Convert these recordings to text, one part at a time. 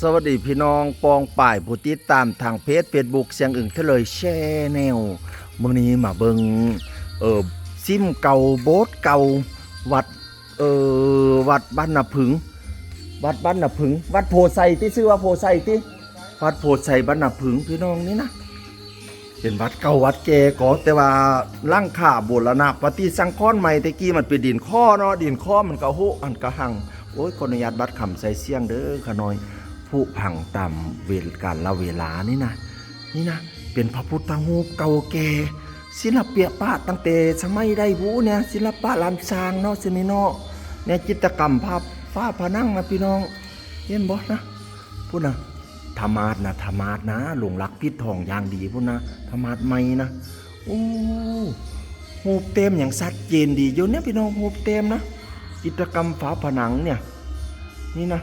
สวัสดีพี่น้องปองป่ายผู้ติดตามทางเพจเฟซบุ๊กเสียงอึ่งทะเลยแชแนลมื้อนี้มาเบิงซิมเก่าโบสถ์เก่าวัดวัดบ้านนาผึงวัดบ้านนาผึงวัดโพไซที่ชื่อว่าโพไซที่วัดโพไซบ้านนาผึงพี่น้องนี่นะเป็นวัดเก่าวัดแก่ก็แต่ว่าร่างข่าโบราณปฏิสังขรณ์ใหม่ตะกี้มันเป็นดินข้อเนาะดินข้อมันก็โหอันก็หังโอ้ยขออนุญาตบัดคำใส่เสียงเด้อขะน้อยผู้พังตามเวลการละเวลานี่นะเป็นพระพุทธรูปเก่าแก่ศิลปะตั้งแต่สมัยใดบูเนี่ยศิลปะล้านช้างเนาะสินี่เนาะเนี่ยจิตรกรรมภาพฟ้าผนังนะพี่น้องเห็นบ่นะพูดนะธรรมาสนะหลวงรักพิษทองอย่างดีพูดนะธรรมาสใหม่นะโอ้รูปเต็มอย่างชัดเจนดีอยู่เนี่ยพี่น้องรูปเต็มนะจิตรกรรมฝาผนังเนี่ยนี่นะ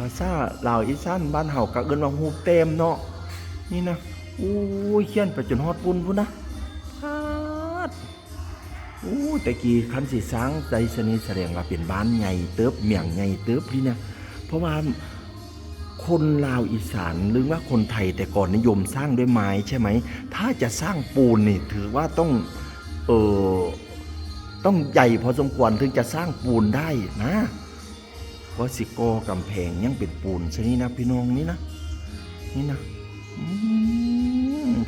ภาษาลาวอีสานบ้านเฮาก็เอิ้นว่ารูปเต็มเนาะนี่นะโอ้ยเขียนไปจนฮอดปุ่นพุ่นนะโอ้แต่กี้คันสิสร้างใจสนิทแสดงว่าเป็นบ้านใหญ่เติบเมียงใหญ่เติบพี่เนี่ยเพราะว่าคนลาวอีสานหรือว่าคนไทยแต่ก่อนนิยมสร้างด้วยไม้ใช่ไหมถ้าจะสร้างปูนนี่ถือว่าต้องใหญ่พอสมควรถึงจะสร้างปูนได้นะเพราะสิโกกำแพงยังเป็นปูนชนิดนะพี่น้องนี่นะ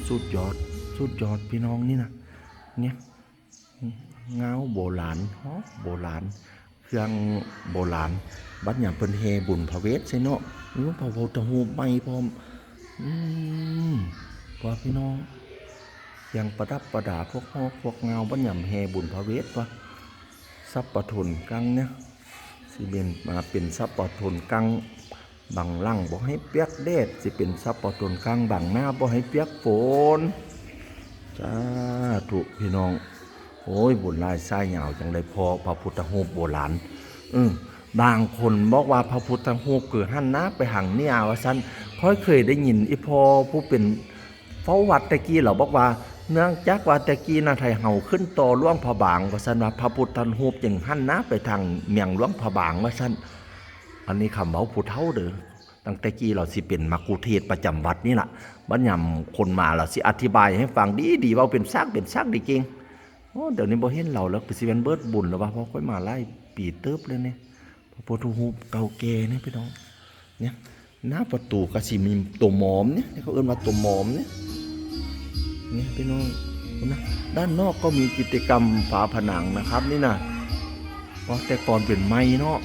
สุดยอดพี่น้องนี่นะเนี่ยเงาโบราณโบราณเครื่องโบราณบัดอย่างเพิ่นเฮบุญพระเวทใช่เนาะพระพุทธรูปใหม่พร้อมพอพี่น้องยังประดับประดาพวกฮอกพวกเงาบัดอย่างเฮบุญพระเวทวะซับปะทุนกังเนี่ยสิเป็นมาเป็นซับปะทุนกังบังลั่งบ่ให้เปียกแดดสิเป็นซับปะทุนกังบังหน้าบ่ให้เปียกฝนจ้าถูกพี่น้องโอ้ยบุญลายไส้เหงาจังเลยพอพระพุทธรูปโบราณบางคนบอกว่าพระพุทธรูปเกิดหันหน้าไปหังเนี่ยว่าซั่นค่อยเคยได้ยินอีพอผู้เป็นเฝ้าวัดตะกี้เราบอกว่าเนื่องจากว่าตะกี้นะไทยเฮาขึ้นต่อหลวงพระบางว่าซั่นว่าพระพุทธรูปจึงหันหน้าไปทางเมียงหลวงพระบางว่าซั่นอันนี้คำเว้าผู้เฒ่าเด้อตั้งแต่กี้เราสิเป็นมักคุเทศประจำวัดนี่ล่ะบัดยามคนมาเราสิอธิบายให้ฟังดีๆว่าเป็นซักดีจริงเดี๋ยวนี้บ่เห็นเราแล้วสิเป็นเบิดบุญแล้วว่าเพราะค่อยมาไล่ปีเติบเลยเนี่ยพระพุทธรูปเก่าแก่เนี่ยพี่น้องเนี่ยหน้าประตูก็สิมีตัวหมอมเนี่ยเขาเอิ้นว่าตัวหมอมเนี่ยพี่น้องนะด้านนอกก็มีกิจกรรมฝาผนังนะครับนี่นะเพราะแต่ก่อนเป็นไม้เนาะ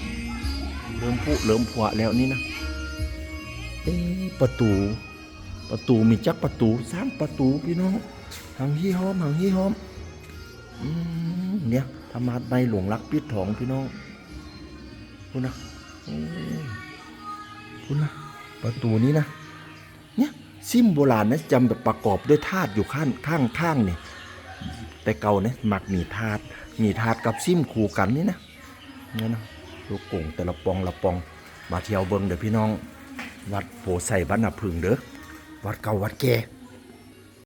เริ่มผุแล้วนี่นะประตูมีจักประตู3ประตูพี่น้องหังฮี้หอมเนี่ยธรรมะในหลวงรักปิดทองพี่น้องคุณนะประตูนี้นะเนี่ยซิมโบราณนะจำแบบประกอบด้วยธาตุอยู่ข้างเนี่ยแต่เก่าเนี่ยมักมีธาตุกับซิมคู่กันนี่นะเนี่ยนะลูกโป่งแต่ละปองมาเที่ยวเบิ่งเด้อพี่น้องวัดโพไซบ้านนาผึงเด้อวัดเก่าวัดแก่